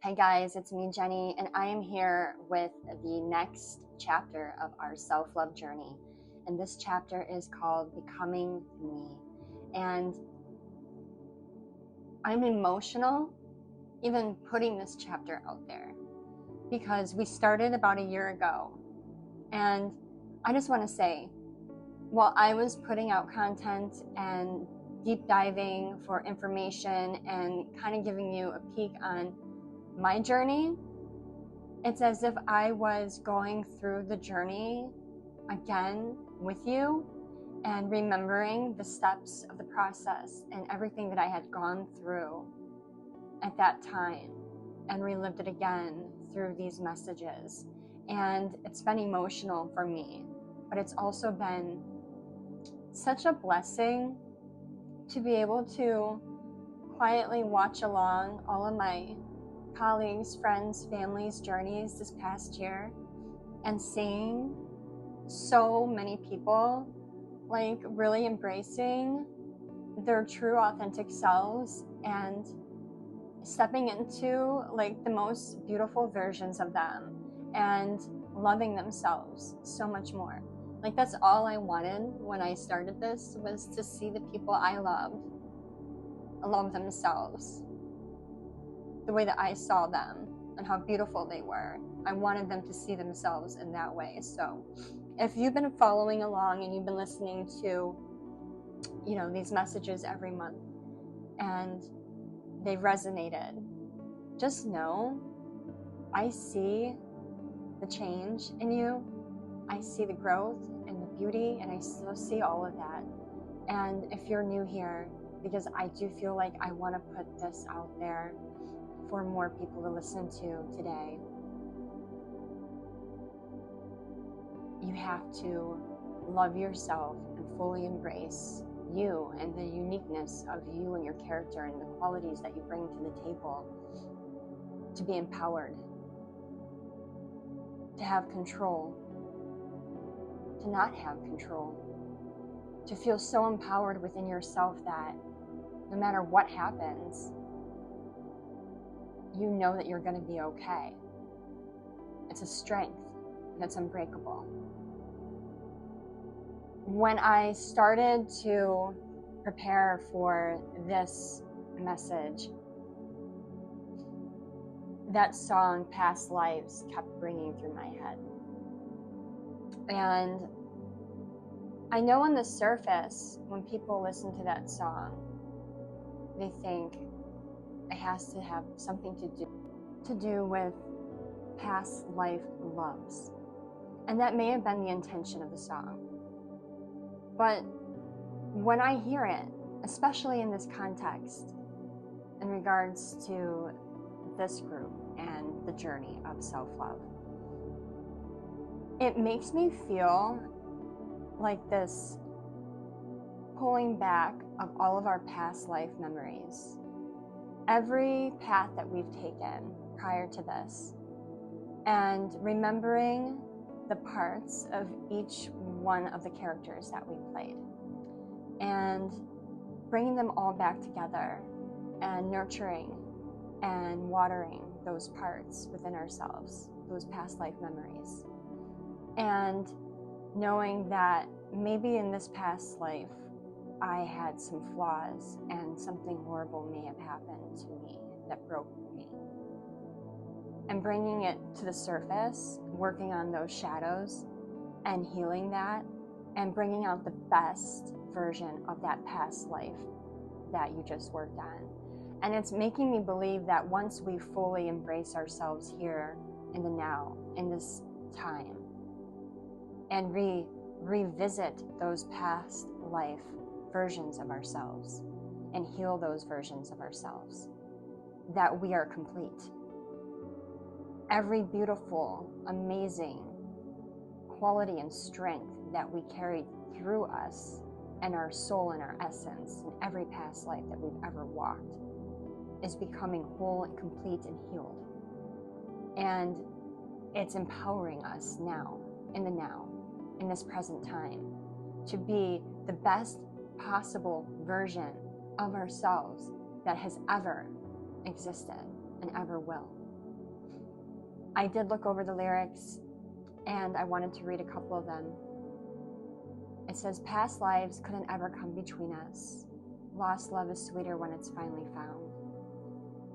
Hi guys, it's me Jenny, and I am here with the next chapter of our self-love journey. And this chapter is called Becoming Me. And I'm emotional even putting this chapter out there because we started about a year ago. And I just want to say, while I was putting out content and deep diving for information and kind of giving you a peek on my journey, it's as if I was going through the journey again with you and remembering the steps of the process and everything that I had gone through at that time and relived it again through these messages. And it's been emotional for me, but it's also been such a blessing to be able to quietly watch along all of my colleagues, friends, families' journeys this past year and seeing so many people like really embracing their true authentic selves and stepping into like the most beautiful versions of them and loving themselves so much more. Like that's all I wanted when I started this, was to see the people I loved love themselves the way that I saw them and how beautiful they were. I wanted them to see themselves in that way. So if you've been following along and you've been listening to, these messages every month and they've resonated, just know I see the change in you. I see the growth and the beauty, and I still see all of that. And if you're new here, because I do feel like I want to put this out there for more people to listen to today, you have to love yourself and fully embrace you and the uniqueness of you and your character and the qualities that you bring to the table, to be empowered, to have control, to not have control, to feel so empowered within yourself that no matter what happens, you know that you're going to be okay. It's a strength that's unbreakable. When I started to prepare for this message, that song, Past Lives, kept ringing through my head. And I know on the surface, when people listen to that song, they think it has to have something to do with past life loves. And that may have been the intention of the song. But when I hear it, especially in this context, in regards to this group and the journey of self-love, it makes me feel like this pulling back of all of our past life memories. Every path that we've taken prior to this, and remembering the parts of each one of the characters that we played, and bringing them all back together and nurturing and watering those parts within ourselves, those past life memories. And knowing that maybe in this past life, I had some flaws and something horrible may have happened to me that broke me. And bringing it to the surface, working on those shadows and healing that, and bringing out the best version of that past life that you just worked on. And it's making me believe that once we fully embrace ourselves here in the now, in this time, and revisit those past life versions of ourselves and heal those versions of ourselves, that we are complete. Every beautiful, amazing quality and strength that we carried through us and our soul and our essence in every past life that we've ever walked is becoming whole and complete and healed. And it's empowering us now, in this present time, to be the best possible version of ourselves that has ever existed and ever will. I did look over the lyrics, and I wanted to read a couple of them. It says, past lives couldn't ever come between us. Lost love is sweeter when it's finally found.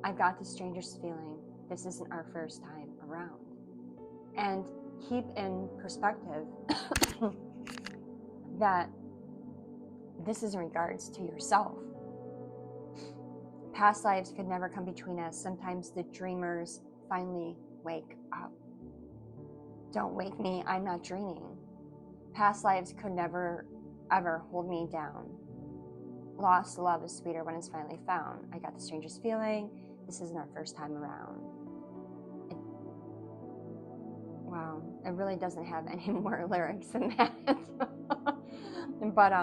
I've got the strangest feeling this isn't our first time around. And keep in perspective that this is in regards to yourself. Past lives could never come between us. Sometimes the dreamers finally wake up. Don't wake me, I'm not dreaming. Past lives could never, ever hold me down. Lost love is sweeter when it's finally found. I got the strangest feeling. This isn't our first time around. Wow, it really doesn't have any more lyrics than that. But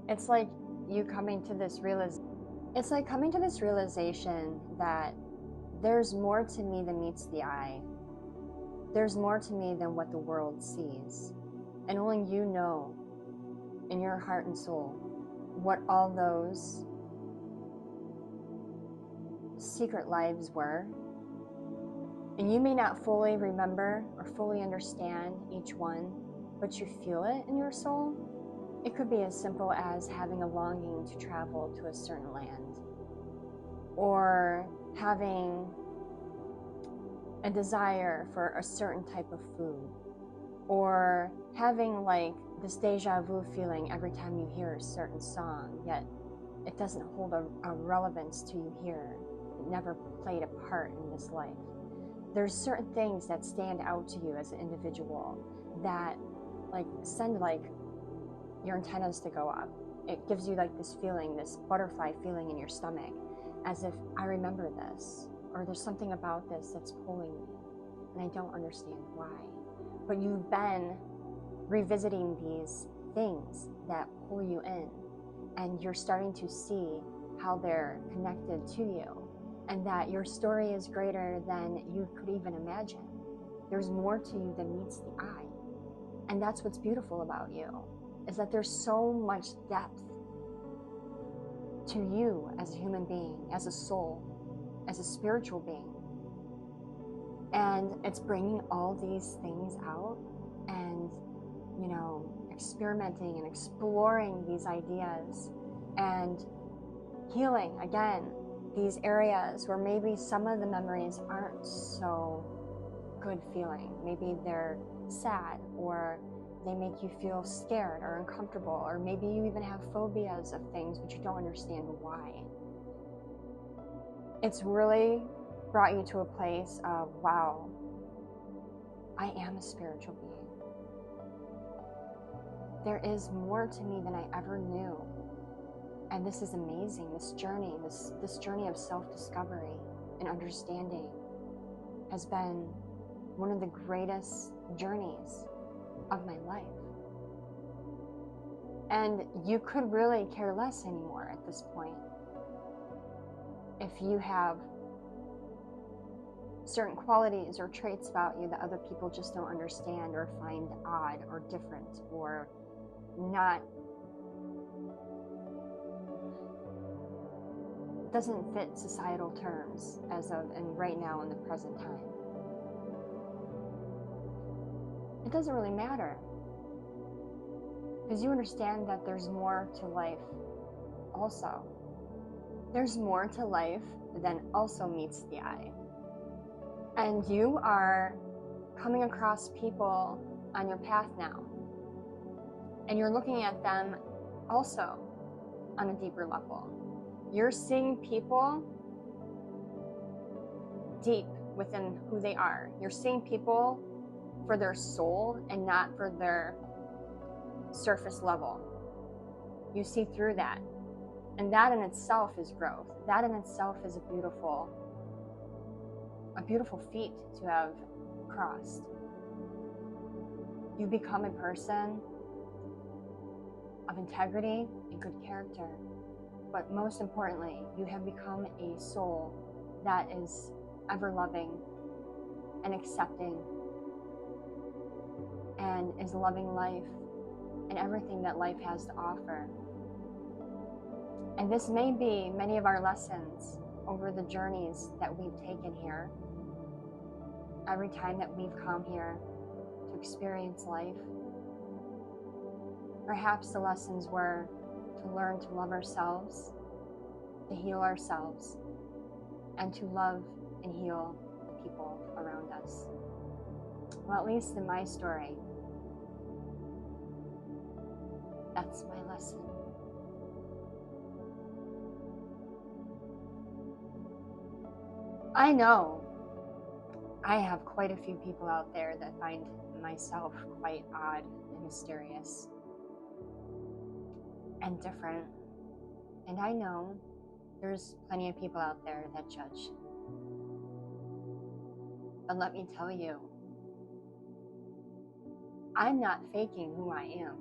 it's like you coming to this realization that there's more to me than meets the eye. There's more to me than what the world sees. And only you know in your heart and soul what all those secret lives were. And you may not fully remember or fully understand each one, but you feel it in your soul. It could be as simple as having a longing to travel to a certain land, or having a desire for a certain type of food, or having like this deja vu feeling every time you hear a certain song, yet it doesn't hold a relevance to you here. It never played a part in this life. There's certain things that stand out to you as an individual that like send like your antennas to go up. It gives you like this feeling, this butterfly feeling in your stomach, as if I remember this, or there's something about this that's pulling me, and I don't understand why. But you've been revisiting these things that pull you in, and you're starting to see how they're connected to you, and that your story is greater than you could even imagine. There's more to you than meets the eye. And that's what's beautiful about you, is that there's so much depth to you as a human being, as a soul, as a spiritual being. And it's bringing all these things out and, you know, experimenting and exploring these ideas and healing, again, these areas where maybe some of the memories aren't so good feeling. Maybe they're sad, or they make you feel scared or uncomfortable, or maybe you even have phobias of things but you don't understand why. It's really brought you to a place of, wow, I am a spiritual being. There is more to me than I ever knew. And this is amazing. This journey, this journey of self-discovery and understanding has been one of the greatest journeys of my life. And you could really care less anymore at this point. If you have certain qualities or traits about you that other people just don't understand or find odd or different or not, doesn't fit societal terms as of and right now in the present time. It doesn't really matter, because you understand that there's more to life also. There's more to life than also meets the eye. And you are coming across people on your path now, and you're looking at them also on a deeper level. You're seeing people deep within who they are. You're seeing people for their soul and not for their surface level. You see through that. And that in itself is growth. That in itself is a beautiful feat to have crossed. You become a person of integrity and good character. But most importantly, you have become a soul that is ever loving and accepting and is loving life and everything that life has to offer. And this may be many of our lessons over the journeys that we've taken here, every time that we've come here to experience life. Perhaps the lessons were to learn to love ourselves, to heal ourselves, and to love and heal the people around us. Well, at least in my story, that's my lesson. I know I have quite a few people out there that find myself quite odd and mysterious and different. And I know there's plenty of people out there that judge. But let me tell you, I'm not faking who I am.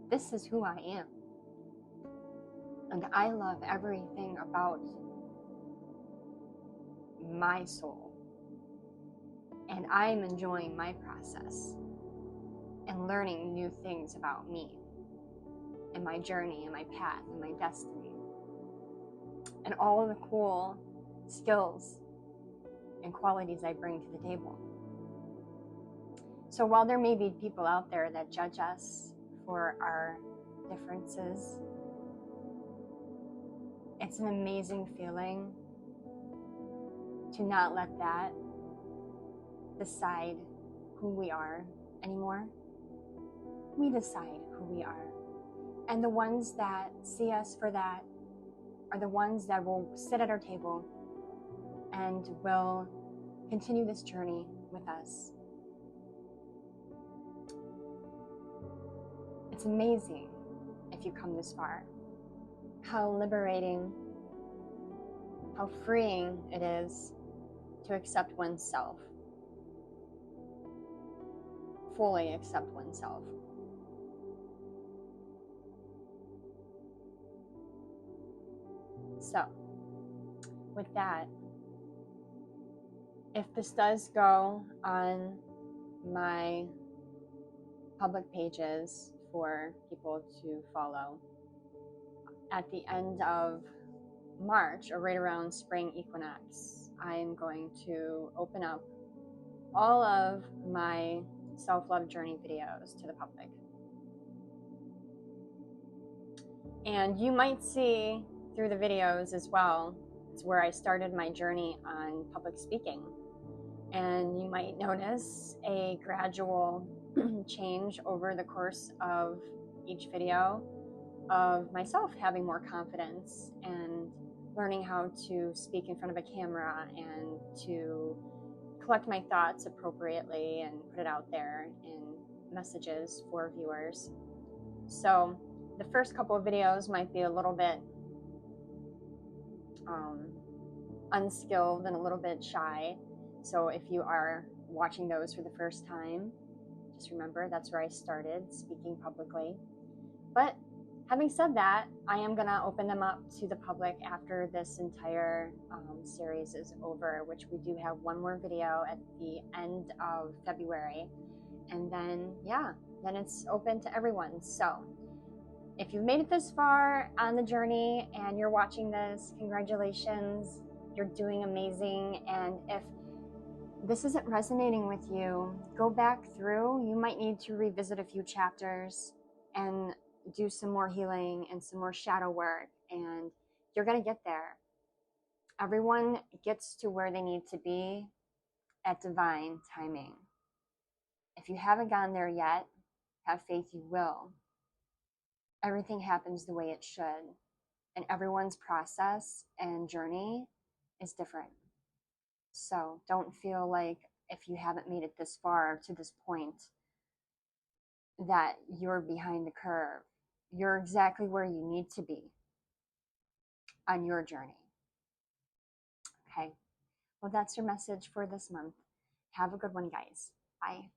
This is who I am. And I love everything about my soul. And I'm enjoying my process and learning new things about me and my journey and my path and my destiny and all of the cool skills and qualities I bring to the table. So while there may be people out there that judge us for our differences, it's an amazing feeling to not let that decide who we are anymore. We decide who we are. And the ones that see us for that are the ones that will sit at our table and will continue this journey with us. It's amazing if you come this far. How liberating, how freeing it is to accept oneself. Fully accept oneself. So, with that, if this does go on my public pages for people to follow, at the end of March, or right around spring equinox, I am going to open up all of my self-love journey videos to the public. And you might see through the videos as well, it's where I started my journey on public speaking. And you might notice a gradual change over the course of each video of myself having more confidence and learning how to speak in front of a camera and to collect my thoughts appropriately and put it out there in messages for viewers. So the first couple of videos might be a little bit unskilled and a little bit shy. So if you are watching those for the first time, just remember that's where I started speaking publicly. But having said that, I am going to open them up to the public after this entire series is over, which we do have one more video at the end of February. And then, yeah, then it's open to everyone. So if you've made it this far on the journey and you're watching this, congratulations, you're doing amazing. And if this isn't resonating with you, go back through. You might need to revisit a few chapters and do some more healing and some more shadow work, and you're going to get there. Everyone gets to where they need to be at divine timing. If you haven't gone there yet, have faith you will. Everything happens the way it should, and everyone's process and journey is different. So don't feel like if you haven't made it this far to this point that you're behind the curve. You're exactly where you need to be on your journey. Okay, well, that's your message for this month. Have a good one, guys. Bye.